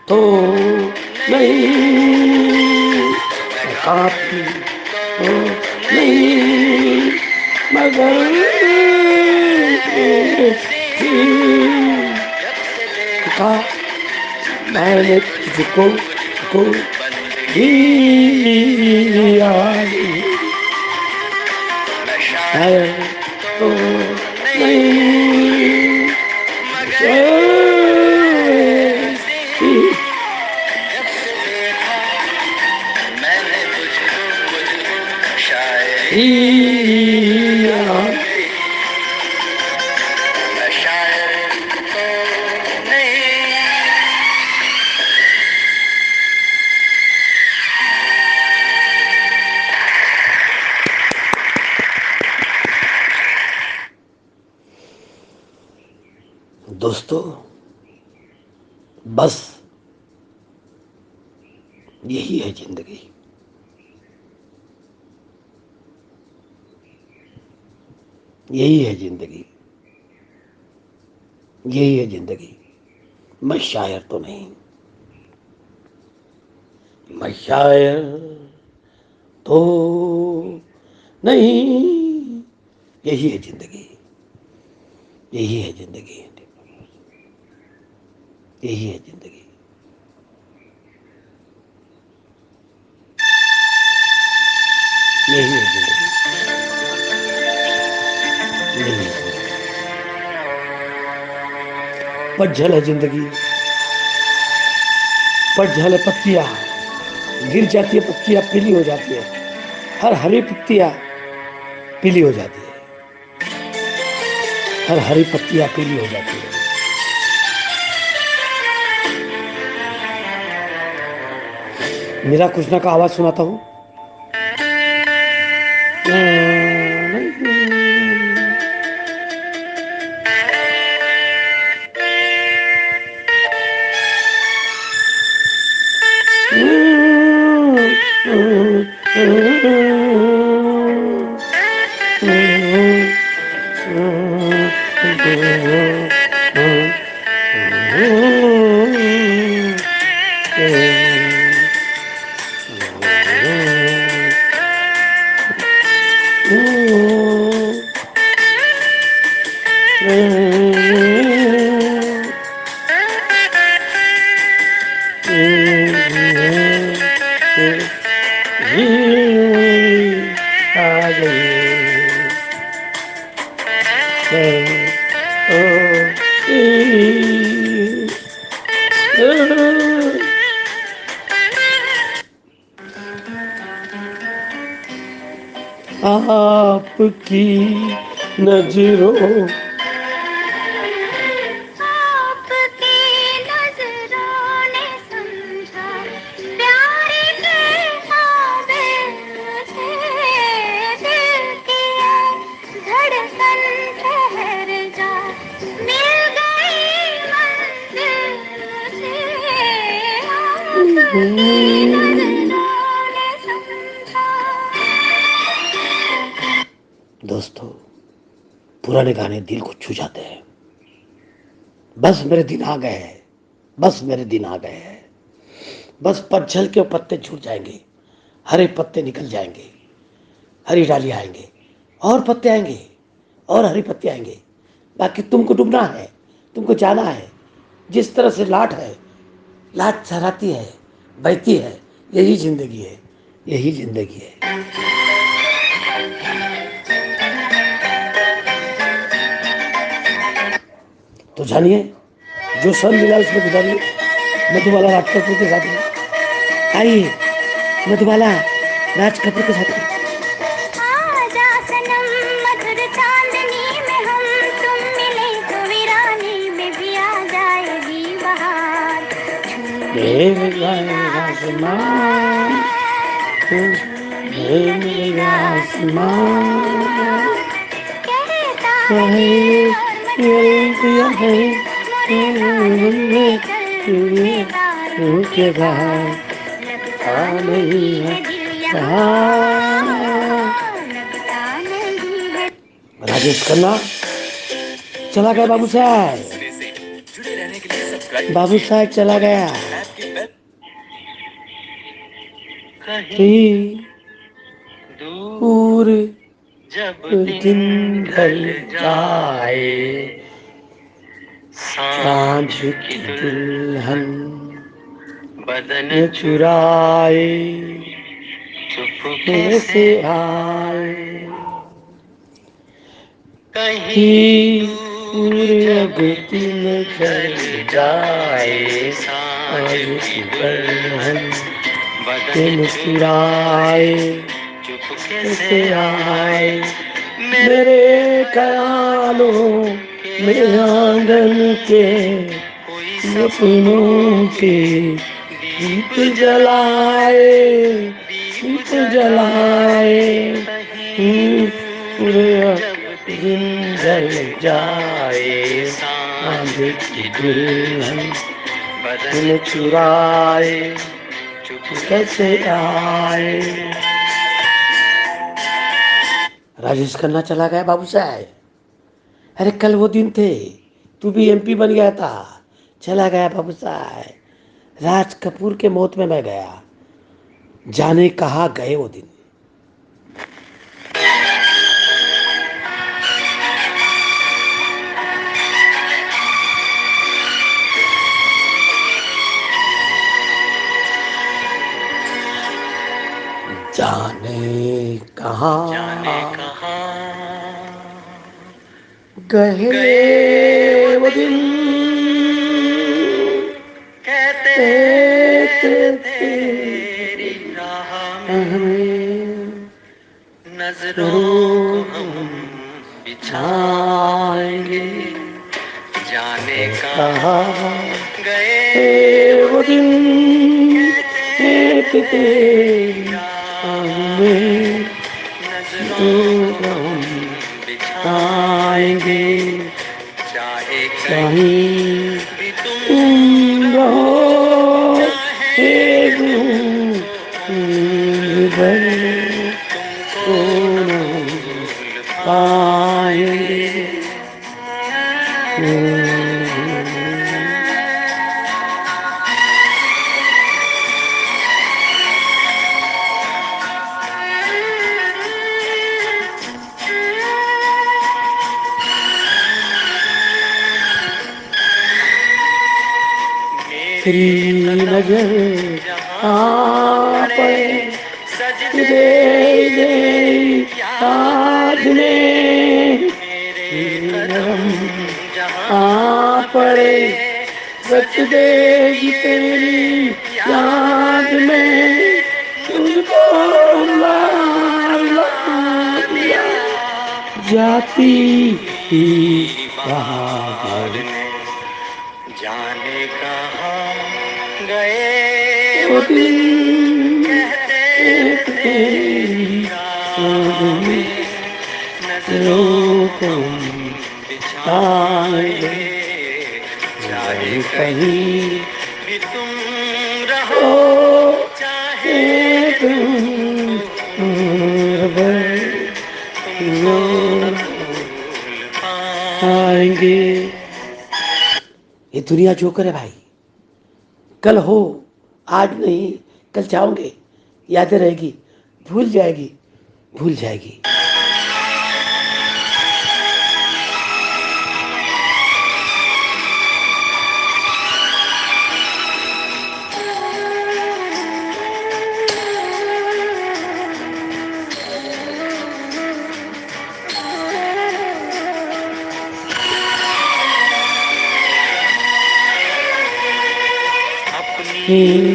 तो नहीं, मैं काफिर तो नहीं, मगर का मैंने तुझको को दिया शायद तो नहीं, दोस्तों बस यही है जिंदगी। यही है जिंदगी। यही है जिंदगी। मैं शायर तो नहीं, मैं शायर तो नहीं। यही है जिंदगी। यही है जिंदगी। यही है जिंदगी। यही है जिंदगी। यही है जिंदगी। पतझड़ है जिंदगी। पतझड़ है, पत्तियां गिर जाती है, पत्तियां पीली हो जाती है। हर हरी पत्तियां पीली हो जाती है। हर हरी पत्तियां पीली हो जाती है। मेरा कृष्णा का आवाज सुनाता हूँ। आपकी नजरों आपकी नजरों ने समझा प्यार के काबिल मुझे दिल किया धड़कन ठहर जा मिल गई मंजिल मुझे आपकी नजरों ने समझा। दोस्तों, पुराने गाने दिल को छू जाते हैं। बस मेरे दिन आ गए हैं। बस मेरे दिन आ गए हैं। बस पतझड़ के पत्ते छूट जाएंगे, हरे पत्ते निकल जाएंगे, हरी डाली आएंगे, और पत्ते आएंगे, और हरी पत्ते आएंगे। बाकी तुमको डूबना है, तुमको जाना है। जिस तरह से लाट है, लाट चराती है, बहती है। यही जिंदगी है। यही जिंदगी है। तो जानिए, जो सन मिला उसमें गुजारिए। मधुबाला राज कपूर के साथ में आइए, मधुबाला राज कपूर के साथ में। आजा सनम मधुर चांदनी में हम तुम मिले तो वीरानी में भी आ जाएगी बहार। मेरे आसमान, मेरे आसमान कहता है, है और ये दिया है के बाहर लगता नहीं है दिल यहाँ, लगता नहीं है। राजेश खन्ना चला गया। बाबू साहब, बाबू साहब चला गया। कहीं दूर जब दिन ढल जाए, सांझ की दुल्हन बदन चुराए चुपके से आए। कहीं दूर पूरे जब दिन ढल जाए, सांझ की दुल्हन बदन मुस्कुराए चुपके से आए। मेरे ख्यालों में आंगन के सपनों के दीप जलाए, दीप जलाए। पूरे दिन ढल जाए, सांझ की दुल्हन बदन चुराए चुप कैसे आए। राजेश खन्ना चला गया बाबू साहब। अरे कल वो दिन थे, तू भी एमपी बन गया था, चला गया बाबू साहब। राज कपूर के मौत में मैं गया, जाने कहाँ गए वो दिन। जाने कहाँ गए वो दिन, कहते कहते थे तेरी राह हमें नजरों को हम बिछाएंगे, जाने कहाँ गए वो दिन, कहते थे हमें नजरों को हम बिछाएंगे, चाहे कहीं भी तुम तुम रहो, चाहे भर तुमको न भूल पाएंगे। तेरी नजर हाँ पड़े सजदे दे याद में, मेरे नरम जहाँ हाँ पड़े सच देगी तेरी याद में, तुझको मार दिया जाती ही बाहर। जाने कहाँ गए वो दिन कहते तेरी याद में नजरों को आएंगे, चाहे कहीं भी तुम रहो ओ चाहे तुम तुमको न भूल आएंगे। ये दुनिया जोकर है भाई, कल हो आज नहीं, कल चाहोगे यादें रहेगी, भूल जाएगी भूल जाएगी।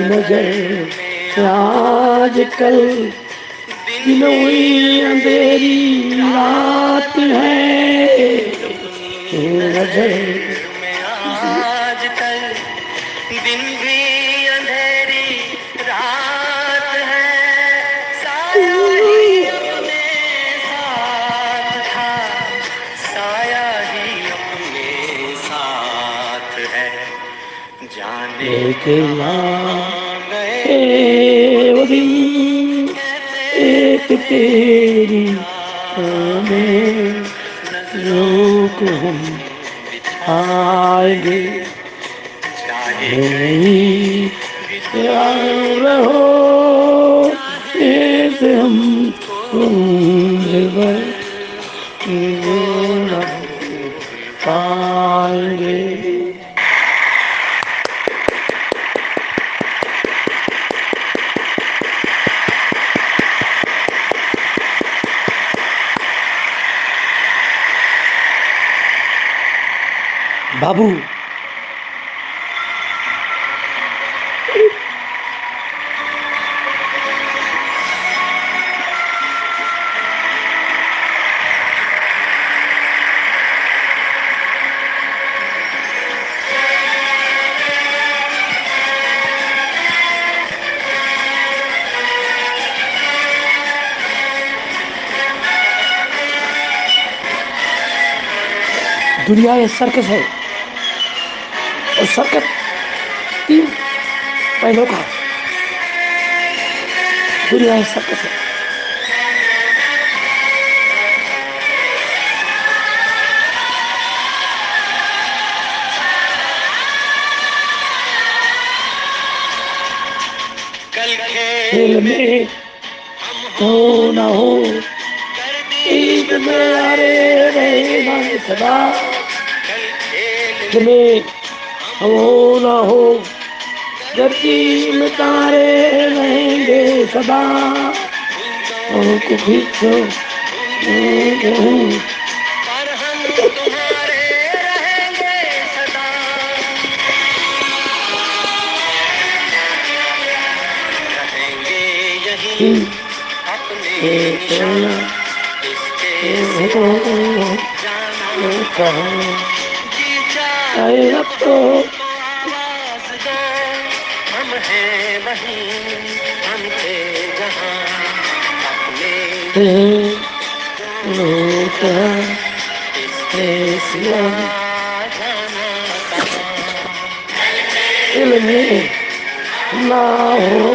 नजर आजकल दिन हुई अंधेरी रात है, नजर में आजकल दिन भी अंधेरी रात है, साया ही अपने साथ था, साया ही अपने साथ है, जाने लेके गए वो दिन एक तेरी हमें को हम आएंगे, नहीं रहो ऐसे हम पाएंगे। बाबू दुनिया ये सर्कस है, और सर्कस 3 महीनों का दुनिया सर्कस है। कल खेल में हो न हो, ईद में अरे रहना सदा, खेल में हो न हो, धरती में तारे रहेंगे सदा, उनको पीछे पर हम तुम्हारे रहेंगे सदा। रहेंगे यहीं अपने निशान, इसके सिवा जाना जी चाहे अब तो आवाज दो, हम हैं वहीं, हम थे जहाँ अपने इसके सिवा जाना कहाँ। दिल में ना हो